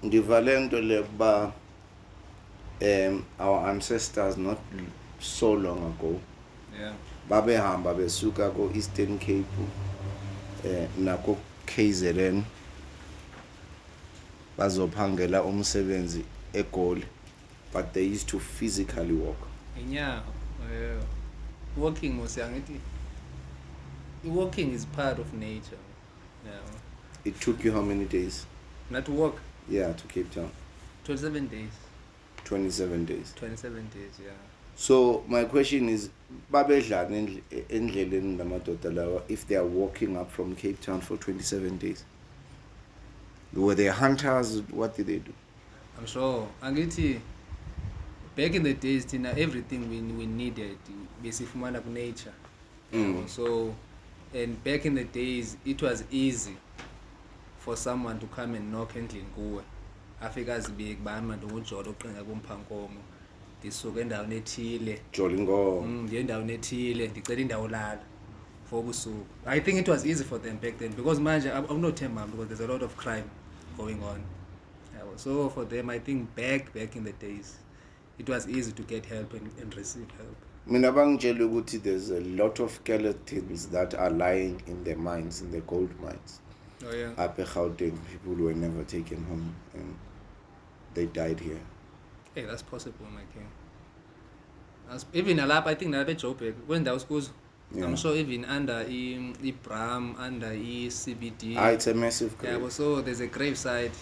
Ndivalento leba our ancestors not so long ago. Yeah. Babehamba besuka ko Eastern Cape nako KZN bazophangela umsebenzi eGoli, but they used to physically walk. Yeah. Walking was walking is part of nature. Yeah. It took you how many days? Not to walk. Yeah, to Cape Town. 27 days. 27 days. 27 days, yeah. So my question is, babedlani endleleni namadoda lawa if they are walking up from Cape Town for 27 days? Were they hunters? What did they do? I'm sure. Angithi, back in the days, Tina, everything we needed, basically from nature. So, and back in the days, it was easy for someone to come and knock endlini kuwe. Afika zibiki bama ndongojola oqinga kumphankomo. Ndisuka endaweni ethile. Jolingo. Ndiye endaweni ethile, ndicela indawo lala for ubusuku. I think it was easy for them back then because manje akunothemba because there's a lot of crime going on. So for them, I think back in the days, it was easy to get help and receive help. Mina bangitshela ukuthi there's a lot of skeletons that are lying in the mines, in the gold mines. Oh yeah. Up in Gauteng, people were never taken home and they died here. Hey, that's possible, my king. Even a lap, I think that Joburg, when that was good, I'm sure even under Bram, under CBD. It's a massive grave. Yeah, so there's a gravesite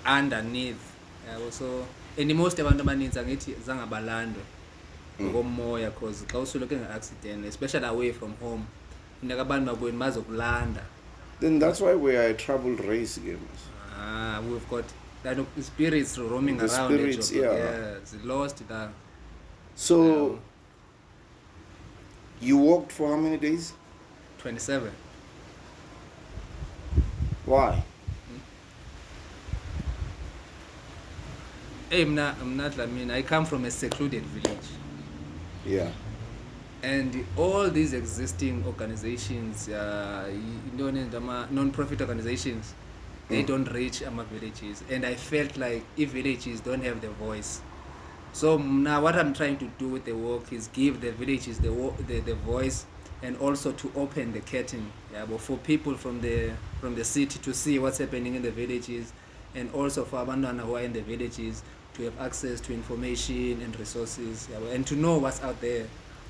underneath. Yeah, so and the most abantu abaninzi angithi zangabalandwe ngomoya because xa usuloke nge-accident, especially away from home, funeka abantu bakweni bazokulanda. Then that's why we are a troubled race again. We've got spirits roaming the around. Spirits, yeah, it's lost that. So you walked for how many days? 27. Why? Hey, I'm not. I mean, I come from a secluded village. Yeah. And all these existing organizations, non-profit organizations, they don't reach our villages. And I felt like if villages don't have the voice. So now what I'm trying to do with the work is give the villages the voice and also to open the curtain, but for people from the city to see what's happening in the villages, and also for abantwana who are in the villages to have access to information and resources, and to know what's out there.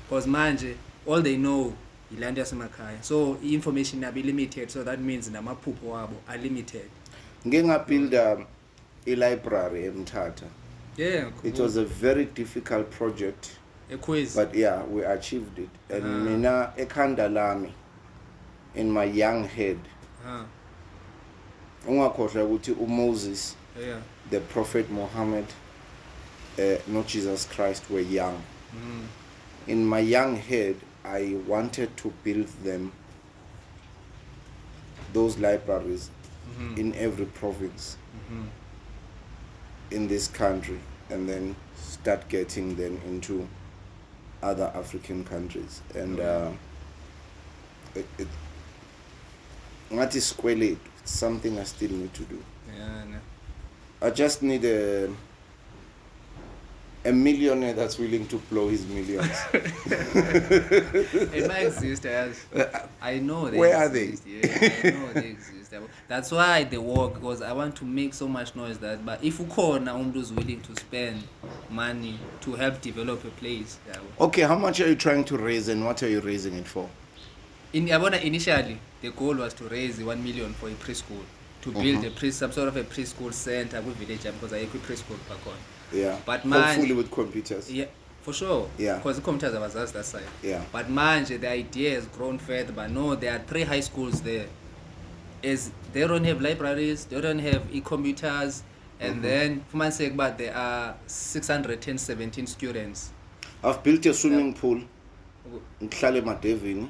Because manje, all they know ilandi yasemakhaya. So information will be limited, so that means namaphupho wabo are limited. Build a library in Tata. Yeah, cool. It was a very difficult project. A quiz. But yeah, we achieved it. And mina ekhanda lami in my young head. Ungakhohlwa ukuthi uMoses, the Prophet Muhammad, not Jesus Christ, were young. In my young head, I wanted to build them, those libraries, in every province in this country, and then start getting them into other African countries. And it's something I still need to do. Yeah, no. I just need a millionaire that's willing to blow his millions. It might exist as I know they Where exist. Are they? Yeah, I know they exist. That's why they work, because I want to make so much noise that. But if Ukona Umdu is willing to spend money to help develop a place. Okay, how much are you trying to raise, and what are you raising it for? Initially, the goal was to raise 1 million for a preschool, to build some sort of a preschool center with village, because I equip preschool back on. Yeah. But hopefully with computers. Yeah, for sure. Yeah. Because the computers are that side. Yeah. But manje, the idea has grown further. But no, there are 3 high schools there. They don't have libraries, they don't have e-computers, and then for my sake, but there are 617 students. I've built a swimming pool in Age Madiba.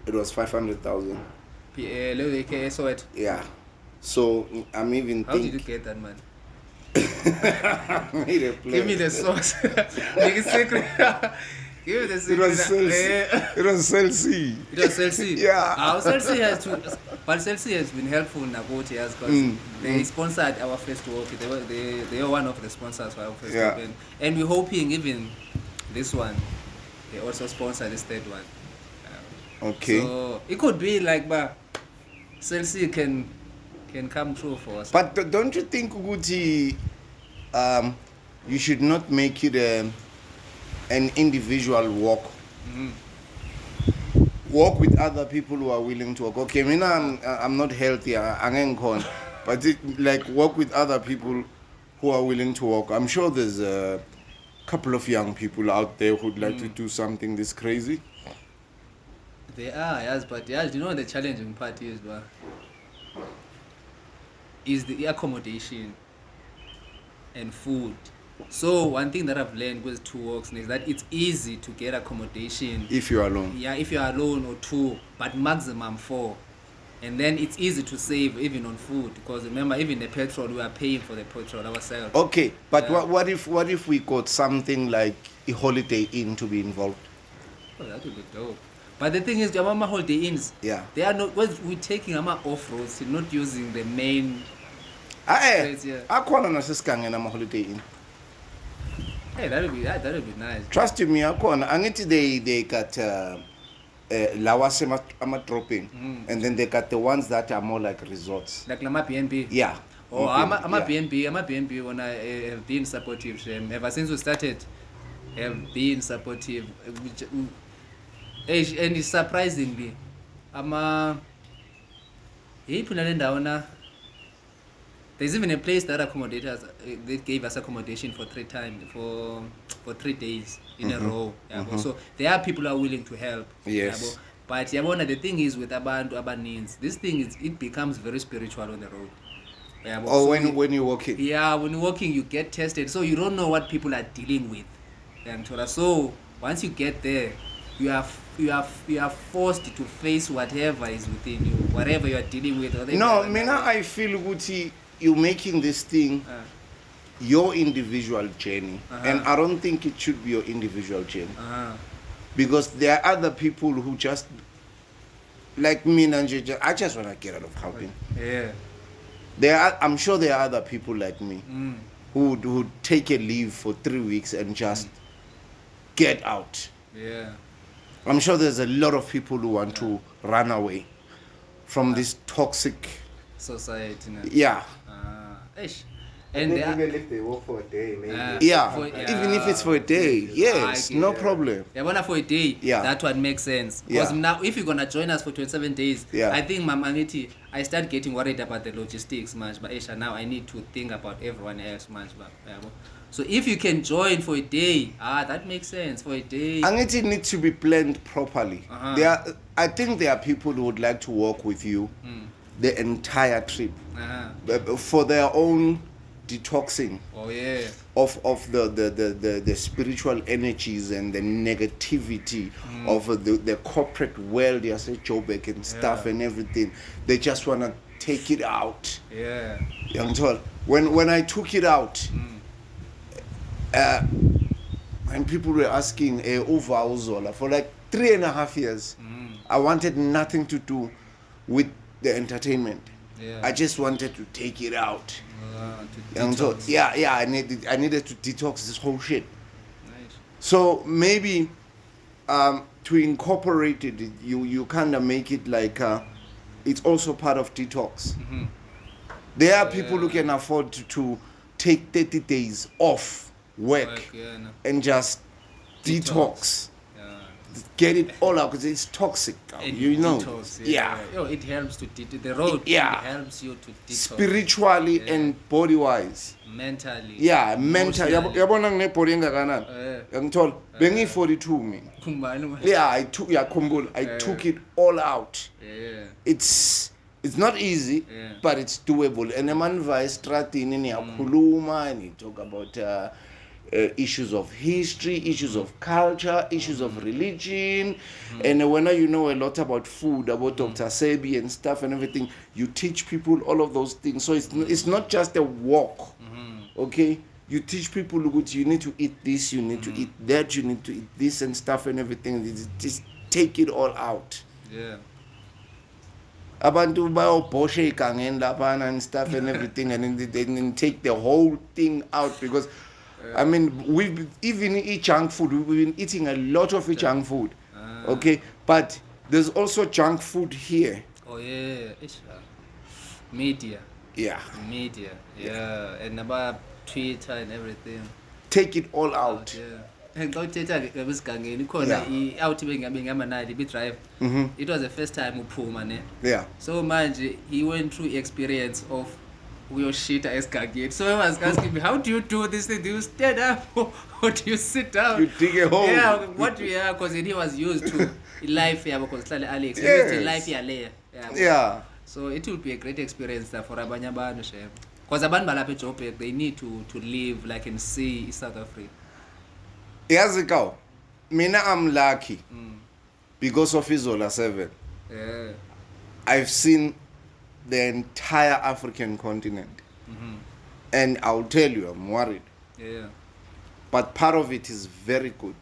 It was 500,000. Yeah. So I'm even How did you get that, man? Made a plan. Give me the source. Make it secret. Give me the secret. It was Cell C. It was Cell C. Yeah. Cell C has to. But Celsi has been helpful in Nagoti because they sponsored our first walk. They were one of the sponsors for our first walk. And we're hoping even this one, they also sponsor this third one. Okay. So it could be like, but Celsi can come true for us. But don't you think, Uguti, you should not make it an individual walk? Walk with other people who are willing to walk. Okay, I'm not healthy, but like walk with other people who are willing to walk. I'm sure there's a couple of young people out there who'd like to do something this crazy. They are, yes, but yes, you know the challenging part is the accommodation and food. So one thing that I've learned with two walks is that it's easy to get accommodation if you're alone. Yeah, if you're alone or two, but maximum 4. And then it's easy to save even on food because remember, even the petrol, we are paying for the petrol ourselves. Okay, but what if we got something like a Holiday Inn to be involved? Oh, that would be dope. But the thing is, the Amama Holiday Inns, they are not. We're taking Ama off roads, not using the main. I can't understand a Holiday Inn. Hey, that would be nice. Trust me, I can't. They got Lawase dropping, and then they got the ones that are more like resorts. Like Lama BNB. Yeah. Oh, I'm a BNB when I have been supportive. Ever since we started, have been supportive. And surprisingly, there's even a place that accommodated us. They gave us accommodation for 3 days in a row. So there are people who are willing to help. Yes. But the thing is with Abanins, this thing it becomes very spiritual on the road. Or so when you're walking. Yeah, when you're walking, you get tested, so you don't know what people are dealing with. So once you get there, you are forced to face whatever is within you, whatever you are dealing with. I feel Guti, you're making this thing your individual journey, and I don't think it should be your individual journey because there are other people who just like me and I just want to get out of Gauteng. I'm sure there are other people like me who would take a leave for 3 weeks and just get out. I'm sure there's a lot of people who want to run away from this toxic society. And even if they work for a day, maybe. Even if it's for a day, yes, no problem. For a day, that one makes sense. Because now, if you're gonna join us for 27 days, I think Mamangiti, I start getting worried about the logistics much. But now I need to think about everyone else much. So if you can join for a day, that makes sense for a day. And it needs to be planned properly. I think there are people who would like to work with you the entire trip for their own detoxing of the spiritual energies and the negativity of the corporate world, Joburg and stuff and everything. They just want to take it out. When I took it out, when people were asking over Zola for like 3.5 years, I wanted nothing to do with the entertainment. I just wanted to take it out. I needed to detox this whole shit. So maybe to incorporate it, you kind of make it like it's also part of detox. There are people who can afford to take 30 days off work and just detox. Get it all out because it's toxic. Detox, it helps to the road. It helps you to detox spiritually and body wise. Mentally. Mentally. Yabona ngine body engakanani? Ngithola bengi 42 mina. I took it all out. It's not easy, but it's doable. And man vice stratini niyakhuluma and you talk about issues of history, issues of culture, issues of religion, and when you know a lot about food, about Dr. Sebi and stuff and everything, you teach people all of those things. So it's not just a walk, okay? You teach people, look, you need to eat this, you need to eat that, you need to eat this and stuff and everything. Just take it all out. abantu bayobhosha egangeni laphana and stuff and everything, and then take the whole thing out because I mean we've even eat junk food. We've been eating a lot of junk food. Okay, but there's also junk food here. Oh yeah, media. Yeah, And about Twitter and everything. take it all out. Yeah. And go Twitter esigangeni khona i-out bengamanali be-drive. It was the first time uphuma ne. Yeah. So manje he went through experience of uyoshita esigangeni. So I was asking me, how do you do this thing? Do you stand up or do you sit down? You dig a hole. Yeah, because he was used to life here because Alex. He used to life here. Yeah. So it will be a great experience for abanye abantu shem. Because abantu balapha eJoburg they need to live like and see South Africa. Yazi kaw, mina I'm lucky because of Zola 7. Yeah. I've seen the entire African continent. And I'll tell you, I'm worried. Yeah. But part of it is very good.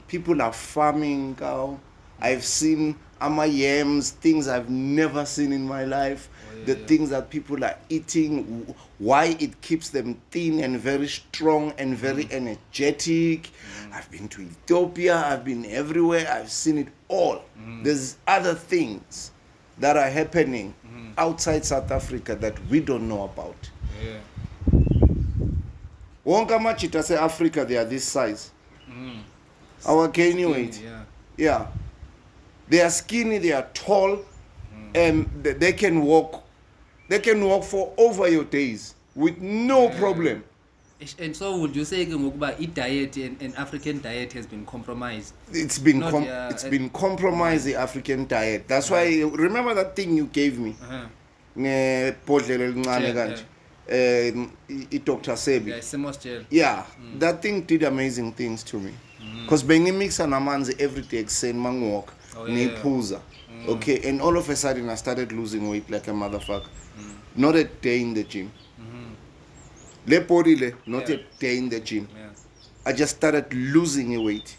People are farming cow. I've seen yams, things I've never seen in my life. The things that people are eating, why it keeps them thin and very strong and very energetic. I've been to Ethiopia, I've been everywhere, I've seen it all. There's other things that are happening outside South Africa that we don't know about. Yeah. Wonke machita say Africa, they are this size. Our gaining weight. Yeah. They are skinny, they are tall, and they can walk. They can walk for over your days with no problem. And so would you say that diet and African diet has been compromised? It's been been compromised, the African diet. That's why remember that thing you gave me. Dr. Sebi. Yeah, that thing did amazing things to me. Because bengi mix and amanzi every day exen mangwalk, nipuza. Okay, and all of a sudden I started losing weight like a motherfucker. Not a day in the gym. Le body le, not a day in the gym. I just started losing weight.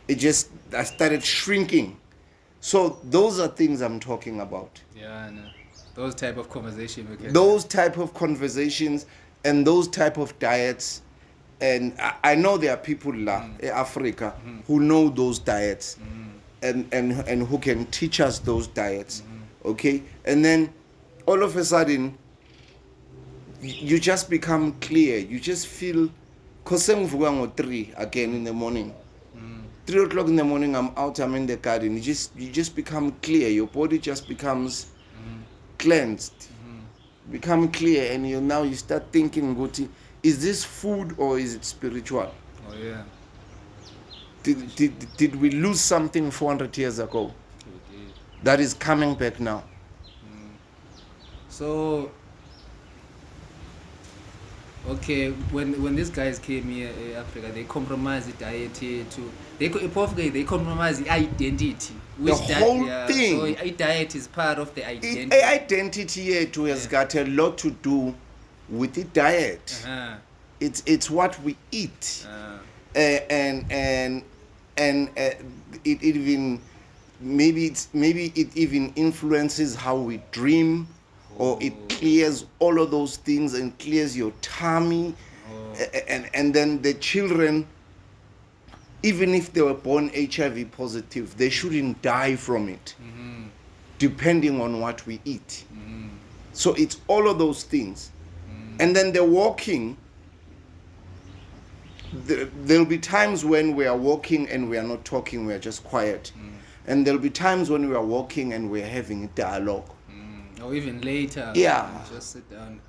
I started shrinking. So those are things I'm talking about. Yeah, I know. Those type of conversations. Those type of conversations and those type of diets. And I know there are people in Africa who know those diets and who can teach us those diets. Okay? And then all of a sudden, you just become clear. You just feel, because I'm 3 again in the morning. 3 o'clock in the morning, I'm out, I'm in the garden. You just become clear. Your body just becomes cleansed. Become clear, and now you start thinking, is this food or is it spiritual? Oh yeah. Did we lose something 400 years ago? That is coming back now. So, okay, when these guys came here in Africa, they compromised the diet they compromise the identity. The whole thing. So diet is part of the identity. Identity has got a lot to do with the diet. It's what we eat. And it even maybe it even influences how we dream, or it clears all of those things and clears your tummy. And then the children, even if they were born HIV positive, they shouldn't die from it, depending on what we eat. So it's all of those things. And then the walking, there'll be times when we are walking and we are not talking, we are just quiet. And there'll be times when we are walking and we are having a dialogue. Or even later. Yeah. Just sit down.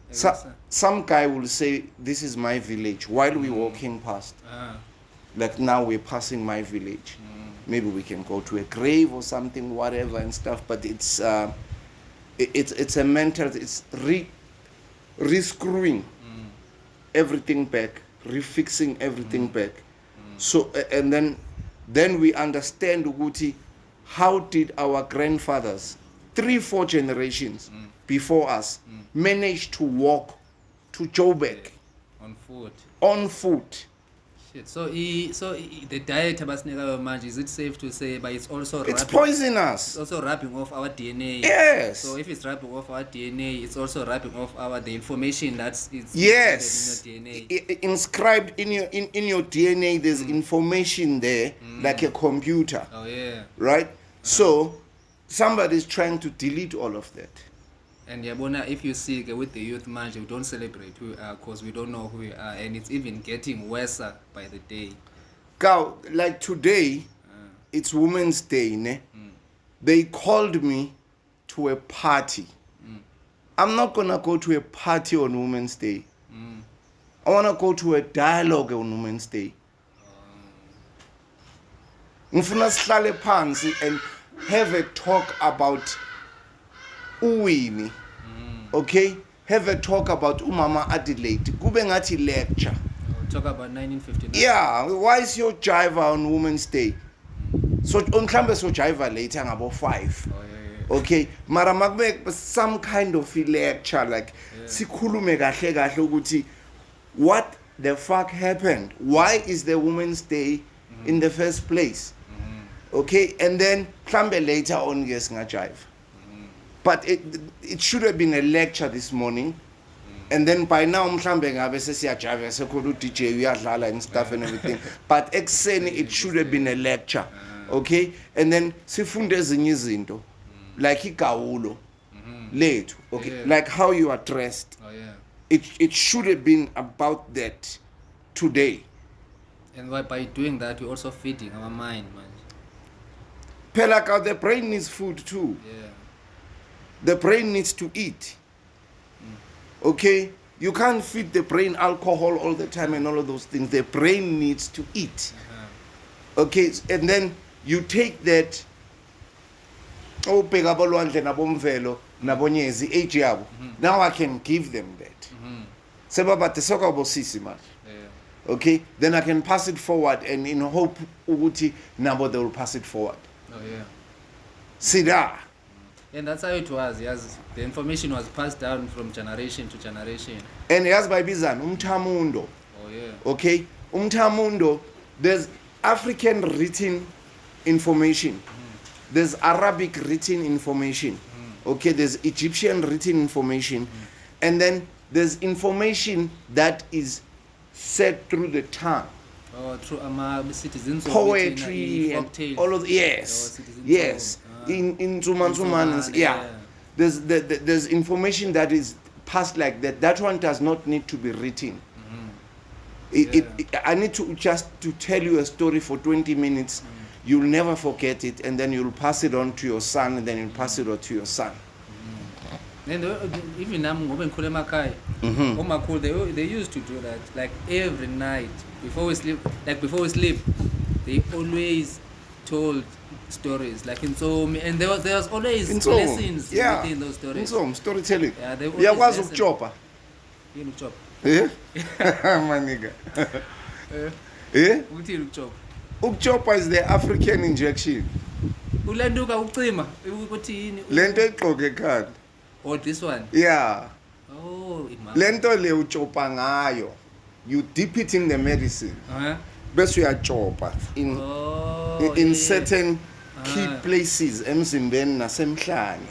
Some guy will say, this is my village, while we're walking past. Like now we're passing my village. Maybe we can go to a grave or something, whatever and stuff. But it's a mental, it's re-screwing everything back, refixing everything back. So and then we understand Uguti, how did our grandfathers 3-4 generations before us manage to walk to Joburg on foot. Shit. So the diet abasinika manje, is it safe to say, but it's also It's rubbing, poisonous. it's also rubbing off our DNA. Yes. So if it's rubbing off our DNA, it's also rubbing off the information that's Yes. in your DNA. Inscribed in your DNA, there's information there, like a computer. Oh yeah. Right? So somebody's trying to delete all of that. And yabona, if you see with the youth manje, we don't celebrate who we are because we don't know who we are, and it's even getting worse by the day. Go, like today, it's Women's Day, ne? They called me to a party. I'm not gonna go to a party on Women's Day. I wanna go to a dialogue on Women's Day. Ngifuna sihlale phansi and have a talk about uwini. Okay? Have a talk about umama Adelaide. Kube ngathi lecture. Talk about 1959. Yeah, why is your jiver on Women's Day? So mhlambe so jiver later ngabo 5. Oh yeah. Okay, mara makube some kind of a lecture like sikhulume kahle kahle ukuthi what the fuck happened? Why is the Women's Day in the first place? Okay, and then mhlambe later on yes ngajive. But it should have been a lecture this morning, and then by now mhlambe ngabe sesiyajive sekhona DJ uyadlala and stuff and everything. But ekseni it should have been a lecture. Okay, and then sifunde ezinye izinto like igawulo lethu. Okay, like how you are dressed. Oh yeah. It should have been about that today. And by doing that, we're also feeding our mind, man. Pelaka, the brain needs food too. Yeah. The brain needs to eat. Okay? You can't feed the brain alcohol all the time and all of those things. The brain needs to eat. Okay? And then you take that. Oh, pegabolwandle nabomvelo nabonyezi age yabo. Now I can give them that. Sebaba tesoka bosisi manje. Okay? Then I can pass it forward and in hope ukuthi nabo they will pass it forward. Oh yeah. Sida. And that's how it was. Yes, the information was passed down from generation to generation. And yazi bayibizana umthamundo. Oh yeah. Okay? Umthamundo, there's African written information. There's Arabic written information. Okay, there's Egyptian written information. And then there's information that is said through the tongue. Oh, through citizens Poetry and all of yes. Yes. In Zuman, yeah. There's information that is passed like that. That one does not need to be written. I need to just to tell you a story for 20 minutes. You'll never forget it, and then you'll pass it on to your son, and then you'll pass it on to your son. And even they used to do that, like every night before we sleep. They always told stories, like in Zola, and there was always lessons within those stories. In Zola, storytelling. Yeah, they was ukchopa. You look chop. Eh? My nigga. Eh? Ukchopa is the African injection. Ulanduka ucima ukuthi yini? Lento egqoke ekhanda. Oh, this one. Yeah. Oh, lento le uchopa ngayo. You dip it in the medicine. Bese uyachopa in certain key places emzimbeni nasemhlane.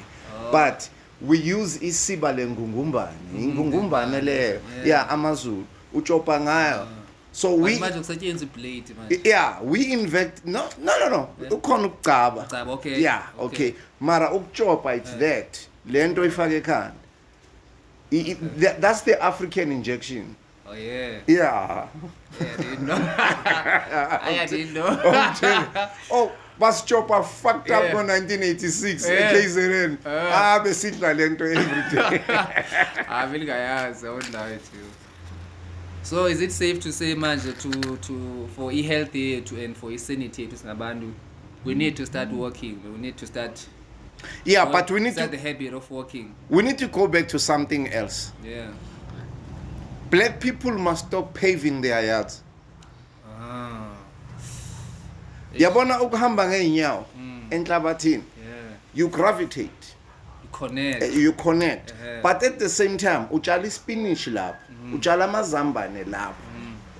But we use isiba lengungumbane. Ingungumbane le yeah amaZulu uchopa ngayo. So we invent no ukhona ukucaba. Okay. Yeah, okay. Mara ukuchopa it's that. Lento ifake ekhanda. That's the African injection. Oh yeah. Yeah. I didn't know. I didn't know. Oh, Bas Chopper fucked up in 1986. KZN. Besidla lento every day. I think I won't lie to you. So is it safe to say manje to for healthy and for sanity to Sinabandu, we need to start working. We need to start. Yeah, but we need start to the habit of working. We need to go back to something else. Yeah. Black people must stop paving their yards. Yabona ukuhamba ngeenyawo enhlabathini. Yeah. You gravitate. You connect. But at the same time, utshala ispinach lapho, utshala amazambane lapho.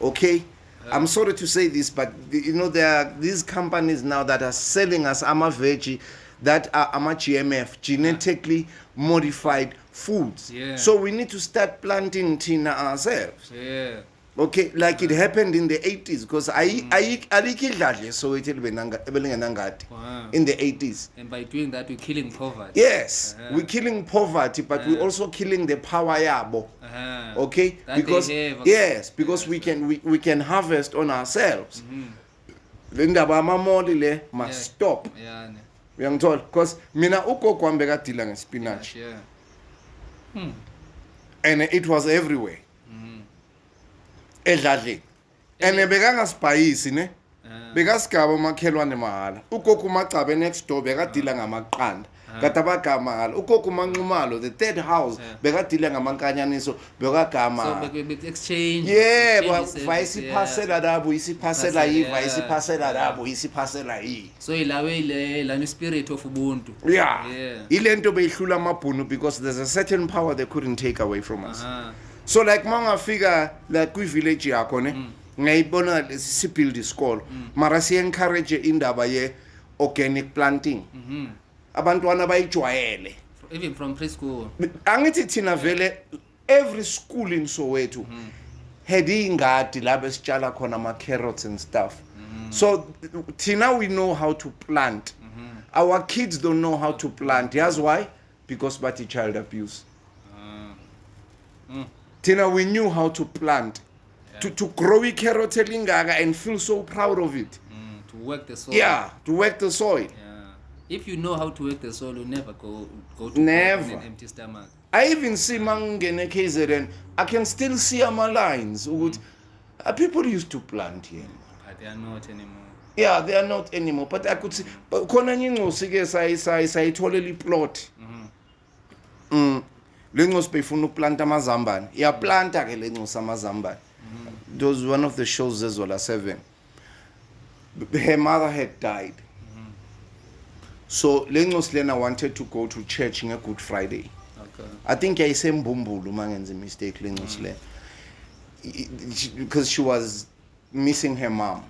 Okay? I'm sorry to say this, but there are these companies now that are selling us veggie that are GMF, genetically modified foods. Yeah. So we need to start planting tina ourselves. Yeah. Okay, like it happened in the 80s, because so it Wow. in the 80s. And by doing that, we're killing poverty. Yes, we're killing poverty, but we're also killing the power yabo. Okay, That because they have. yes, because we can harvest on ourselves. Le ndaba amamoli le must stop. Yeah. Uyangithola? Because mina ugogo wami bekadila ngespinach, Yeah. and it was everywhere. Edladleni. And bekangasibhayisi ne. Bekasigaba umakhelwane mahala. Ugogo uMagcabe next door bekadila ngamaqanda. Kati abagama ugogo uManqumalo, the third house, bekadila ngamankanyaniso, bekagama. So we exchange. Yeah, vayisiphasela labo, isiphasela yi, vayisiphasela labo, isiphasela yi. So ilawe le spirit of ubuntu. Yeah. Ilento beyihlula amabhunu because there's a certain power they couldn't take away from us. So like mangafika like kwi-village yakho ne, ngayibona sibuild isikolo, mara encourage indaba ye organic planting. Abantwana bayijwayele. Even from preschool. Angithi thina vele every school in Soweto had ingadi lapho esitshala khona ama carrots and stuff. So thina we know how to plant. Our kids don't know how to plant. Here's why? Because bathi child abuse. Tina, we knew how to plant, to grow a carrot lingaka and feel so proud of it. To work the soil. Yeah, to work the soil. If you know how to work the soil, you never go to never. an empty stomach. I even see mangene KZN, I can still see my lines. People used to plant here. But they are not anymore. Yeah, they are not anymore. But I could see, khona nyingosi ke sayitholela plot. Lengosi befuna ukuplanta amazambane. Iyaplanta ke lengosi amazambane. There was one of the shows Zola 7. Her mother had died. So lengosi lena wanted to go to church on a Good Friday. Okay. I think I say Mbumbulu mangenze mistake lengosi lena. Because she was missing her mom.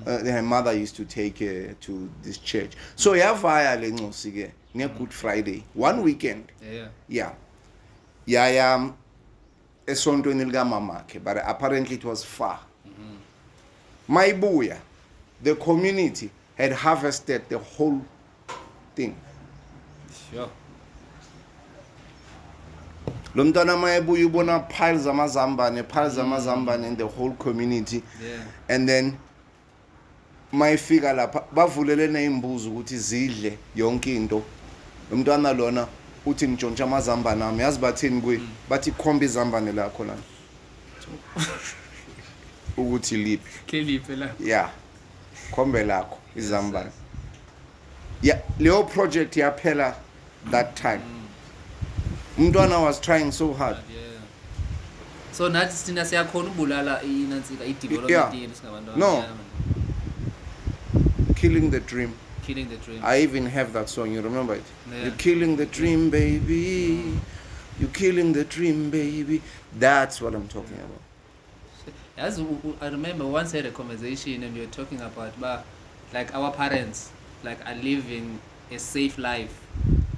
Her mother used to take her to this church. So yavaya lengosi ke near Good Friday. One weekend. Yeah. Yeah, esontweni likaMamakhe, but apparently it was far. Maibuya, the community had harvested the whole thing. Sure. Lo mntwana Maibuya ubona piles amazambane in the whole community. And then mayifika lapha bavulelene imbuzi ukuthi zidle yonke into. Lo mntwana lona uthi ngitshontsha amazambane ami, yazi bathini kuyi, bathi khomba izambane lakho lana ukuthi liphi la. Yeah, khombe lakho izambane. Yeah, leyo project yaphela that time. Umntwana was trying so hard. So nathi sina siyakhona ubulala inansika i-development yethu No. Killing the dream. Killing the dream. I even have that song, you remember it? You're killing the dream, baby. You're killing the dream, baby. That's what I'm talking about. As I remember once I had a conversation and we were talking about like our parents like are living a safe life.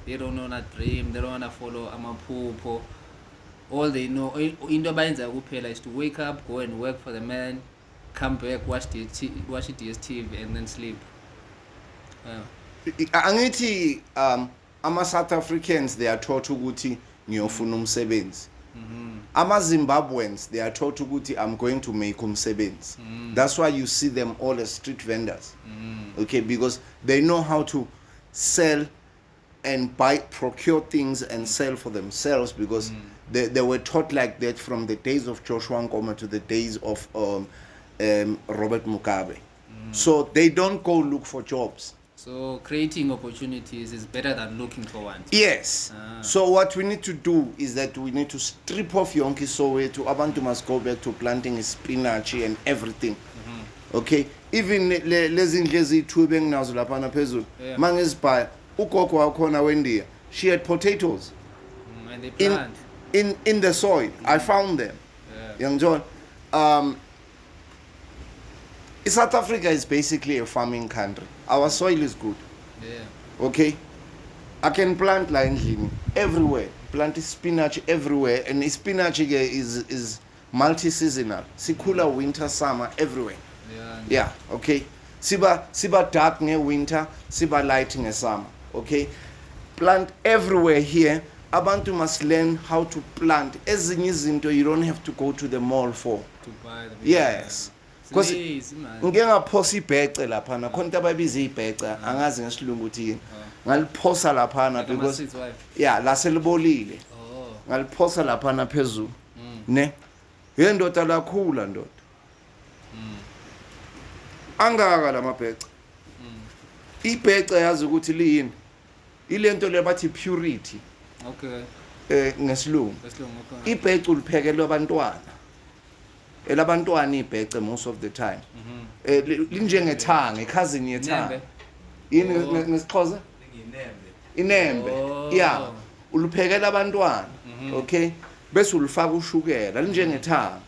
They don't want to dream, they don't want to follow amaphupho. All they know into abayenza kuphela is to wake up, go and work for the man, come back, watch DSTV and then sleep. Angithi ama-South Africans they are taught ukuthi ngiyofuna umsebenzi. Ama-Zimbabweans they are taught ukuthi I'm going to make umsebenzi. That's why you see them all as street vendors. Okay, because they know how to sell and procure things and sell for themselves because they were taught like that from the days of Joshua Nkoma to the days of Robert Mugabe. So they don't go look for jobs. So creating opportunities is better than looking for one. Yes. So what we need to do is that we need to strip off yonke Soweto. Abantu must go back to planting spinach and everything. Okay. Even lezi ndlezi two benginazo lapha na phezulu. Mangizibhala ugogo wakhona wendiya. She had potatoes. And they plant. In the soil. I found them. Young John. South Africa is basically a farming country. Our soil is good. Yeah. Okay, I can plant la endlini everywhere. Plant spinach everywhere, and spinach is multi-seasonal. Sikhula winter, summer, everywhere. Yeah. Yeah, okay. Siba dark nge winter, siba light nge summer. Okay, plant everywhere here. Abantu must learn how to plant. Ezinye izinto you don't have to go to the mall for. To buy the Yes. Because Easy, man. ngike ngaphosa ibhece laphana khona into abayibiza ibhece angazi ngesilungu uthini ngaliphosa laphana Like a because Masseet's wife. yeah laselibolile Oh. ngaliphosa laphana phezulu ne yendoda lakhula ndoda angaka lamabhece ibhece yazi ukuthi liyini ilento lebathi purity Okay. ngesilungu That's long. Okay. ibhece uliphekelwa abantwana elabantwana ibhece most of the time linjengethanga cousin yethanga Nembe. yini Oh. ngesixhosa inembe Oh. yeah uluphekela abantwana okay bese ulifaka ushukela linjengethanga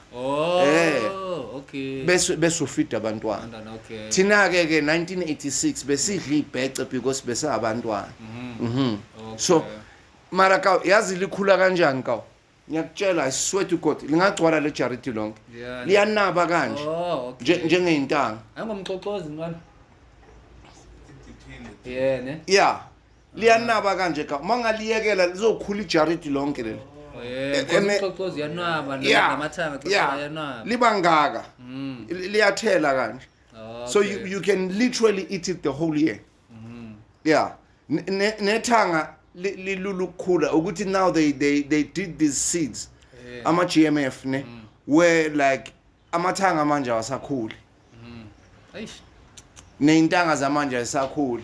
Okay. bese ufeed abantwana Okay. thina ke 1986 besidla ibhece because bese abantwana Okay. so mara ka yazi likhula kanjani ka ngiyakutshela I swear to God lingagcwala le charity lonke Yeah. liyanaba kanje Okay. njengeyintanga Angomxoxozi ngani? Yeah, ne? yeah liyanaba kanje ka mangaliyekela lizokhula ijarity lonke leli Yeah. Ngomxoxozi yanwaba namathanga yeah yanwaba. libangaka liyathela kanje so you can literally eat it the whole year yeah nethanga lilulu ukukhula ukuthi now they did these seeds ama GMF ne where like amathanga manje awasakhuli Eish. neintanga zamanje ayisakhuli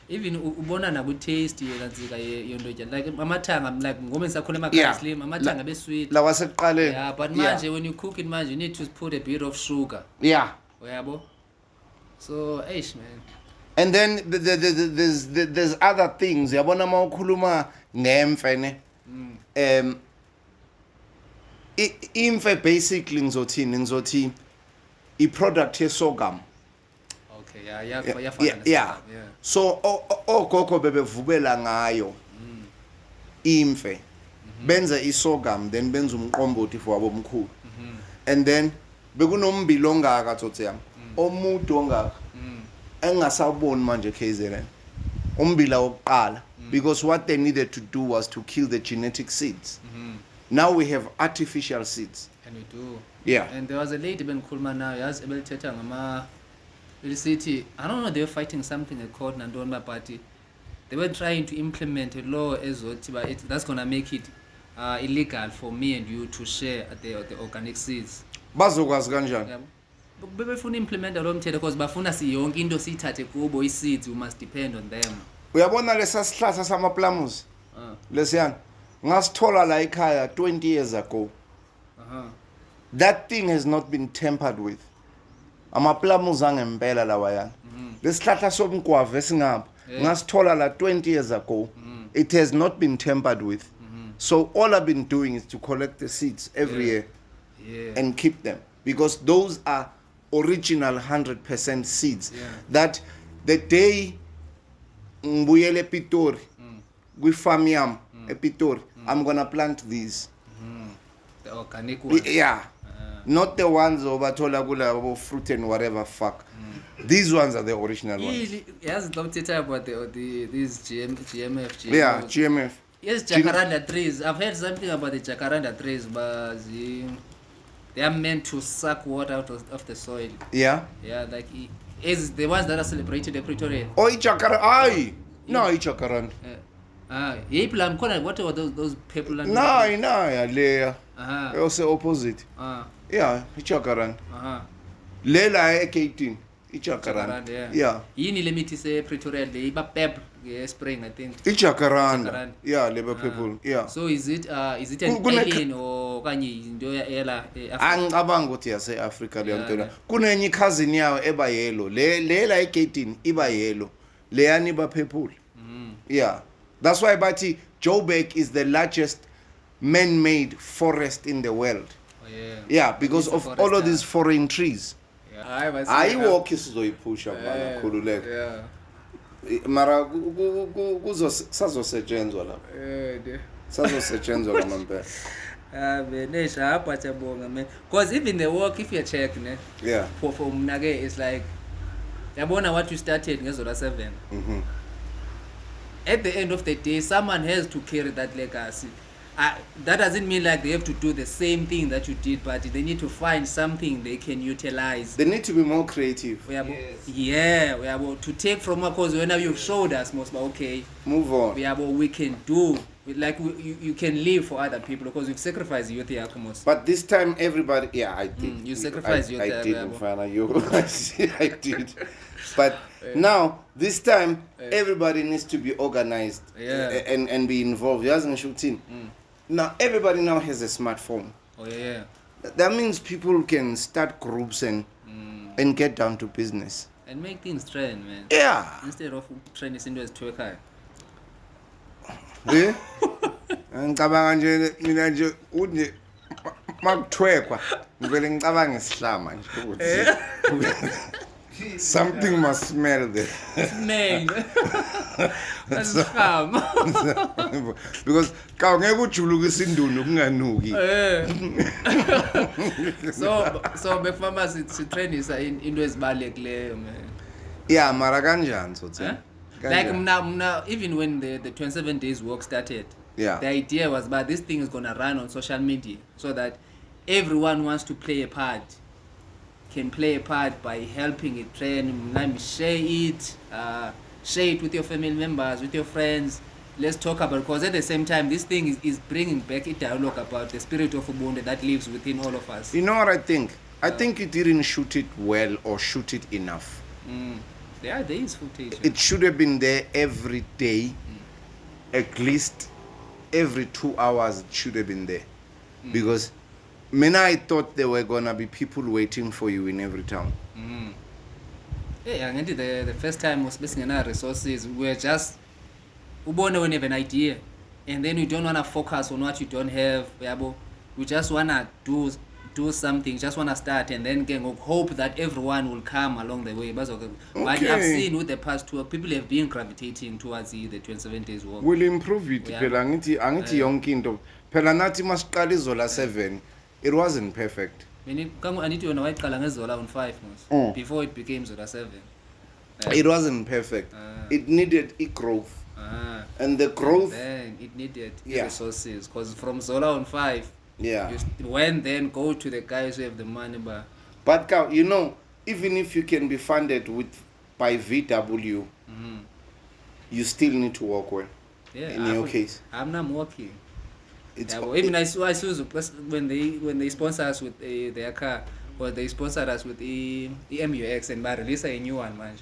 Even ubona na ku taste yena nzika yonto like amathanga like ngoba ngisakhona emakhaya slim amathanga besweet la wasekuqaleni yeah but manje when you cook it manje you need to put a bit of sugar yeah uyabo so eish man. and then there's other things yabona mawukhuluma ngemfe ne imfe basically ngizothi I product ye sorghum Okay, yeah. yeah so ogogo bebevubela ngayo imfe benza isorghum then benza umqombothi for abomkhulu and then bekunommbila ongaka tsotsi yami omude ongaka engasaboni manje KZN umbila wokuqala because what they needed to do was to kill the genetic seeds now we have artificial seeds and we do yeah and there was a lady bengikhuluma nayo yazi ebelithetha ngama city I don't know they were fighting something at court nandona but they were trying to implement a law ezothi but that's going to make it illegal for me and you to share the organic seeds bazokwazi kanjani yabo bebefuna implement lo mthetho because bafuna siyonke into siyithathe kubo iseeds we must depend on them uyabona lesa sihlahla samaplamus lesiyana ngasithola la ekhaya 20 years ago that thing has not been tampered with amaplamus angempela lawayana lesihlahla somgwava esingapha ngasithola la 20 years ago it has not been tampered with so all I've been doing is to collect the seeds every year and keep them because those are original 100% seeds that the day ngibuyele ePitori kwi-farm yami ePitori I'm gonna plant these the organic ones yeah not the ones obathola kula fruit and whatever fuck these ones are the original ones yes don't tell about these GMF yeah GMF yes jacaranda trees I've heard something about the jacaranda trees but they are meant to suck water out of the soil yeah like is the ones that are celebrated in Pretoria oh ijacaranda ay no ijacaranda yiplam khona what are those people no leya also opposite yeah ijacaranda lela e18 ijacaranda yeah yini le mithi se Pretoria le iba pep spring I think ijacaranda yeah leba people yeah so is it an alien or kanye into ela angicabanga ukuthi yase Africa le nto kunenye cousin yawo eba yellow lela e18 iba yellow leyani iba purple yeah that's why bathi Joburg is the largest man-made forest in the world yeah because of all of these foreign trees I walk isizoyiphusha mara khululeka. Yeah. Mara kuzosetshenzwa lapha. Sazosetshenzwa ngamampela. Man. Because even the work, if you check, ne, Yeah. for Mnage, it's like, yabona what you started in Zola 7. Mhm. At the end of the day, someone has to carry that legacy. That doesn't mean like they have to do the same thing that you did, but they need to find something they can utilize. They need to be more creative. Yeah, we are able to take from because whenever you've showed us most, but okay, Move on. we can do like you can live for other people because you've sacrificed your most. But this time, everybody, yeah, I did. You sacrificed your I time, did, yeah, Mfana, I did. But now, this time, everybody needs to be organized and be involved. Now, everybody now has a smartphone. Oh, yeah. That means people can start groups and get down to business. And make things trend, man. Yeah. Instead of trending into as twerker. Eh? Ngicabanga nje mina nje uthi makuthwekwa ngivele ngicabanga isihlama nje ukuthi something must smell there. Man. That's calm. Because ka ngeke ujulukise indunu kunganuki. So befama si trend isa into ezibalulekileyo, man. Yeah, mara kanjani so thina? Like mna even when the 27 days work started, yeah, the idea was but this thing is gonna run on social media so that everyone wants to play a part can play a part by helping it trend. Share it with your family members, with your friends. Let's talk about it because at the same time this thing is bringing back a dialogue about the spirit of Ubuntu that lives within all of us. You know what I think? I think you didn't shoot it well or shoot it enough. Yeah, there is footage. It should have been there every day, at least every 2 hours it should have been there. Because I thought there were gonna be people waiting for you in every town. Yeah, and the first time was basing on our resources. We were just when you have an idea, and then you don't wanna focus on what you don't have. We just wanna do something, just wanna start, and then hope that everyone will come along the way. But I've seen with the past tour, people have been gravitating towards the 27 days walk. We'll improve it. Phela angithi yonke into. Phela nathi masiqala Zola 7. It wasn't perfect. I need to know why Zola on 5 before it became Zola 7. It wasn't perfect. It needed growth. And the growth. Then it needed resources because from Zola on 5, when then go to the guys who have the money. But even if you can be funded by VW, you still need to work well. Yeah, in your case. I'm not working. Even I saw when they sponsor us with their car, or they sponsored us with the MUX and release a new one, man.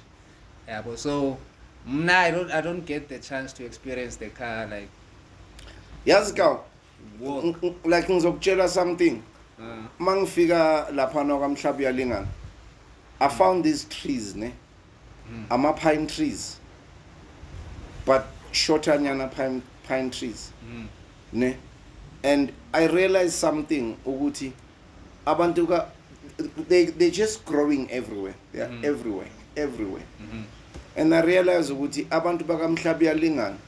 Yeah, but so I don't get the chance to experience the car like. Yes, go. Like ngizokutshela something. Mangifika lapha nokamhlabi yalingana. I found these trees, ne? Pine trees. But shorter nyana pine trees. Ne? And I realized something, Uguti. Abantu they're just growing everywhere. They are everywhere. And I realized Uguti abantu bakamhlabi yalingana.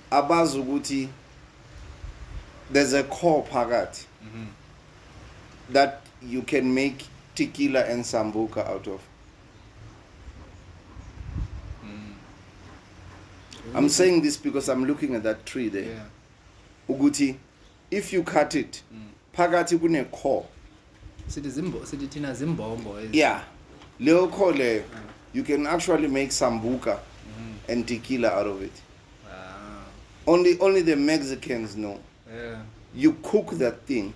Abazi ukuthi there's a core phakathi that you can make tequila and sambuca out of. I'm saying this because I'm looking at that tree there. Uguti, if you cut it, phakathi kune core. Sithi thina zimbombo. Yeah. Leo core le, you can actually make sambuca and tequila out of it. Wow. Only the Mexicans know. Yeah. You cook that thing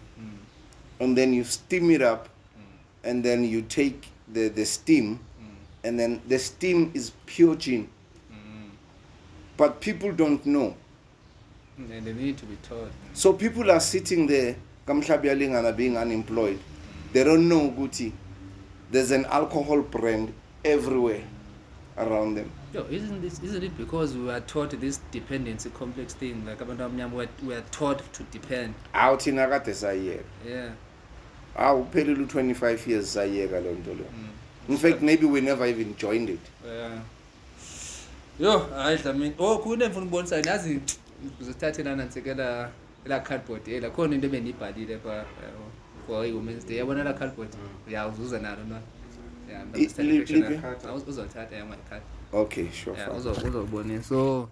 and then you steam it up and then you take the steam and then the steam is pure gin. But people don't know. And they need to be taught. So people are sitting there, kamhlabi being unemployed. They don't know Guti. There's an alcohol brand everywhere around them. Yo, isn't it because we are taught this dependency complex thing? Like we are taught to depend. Out in Agate Sayer. Yeah. I'll pay 25 years Sayega Londolo. In fact, maybe we never even joined it. Yo, hayi Dlamini. Oh, kune mfuna ukubonisa nazi uzothathela nansekela la cardboard la khona into ebendiyibhalile pha for Women's Day. Yabona la cardboard? Yeah, uzuza nalo na. Yeah, Liphi? uzolithatha yama card. Okay, sure. Yeah, uzobonisa. So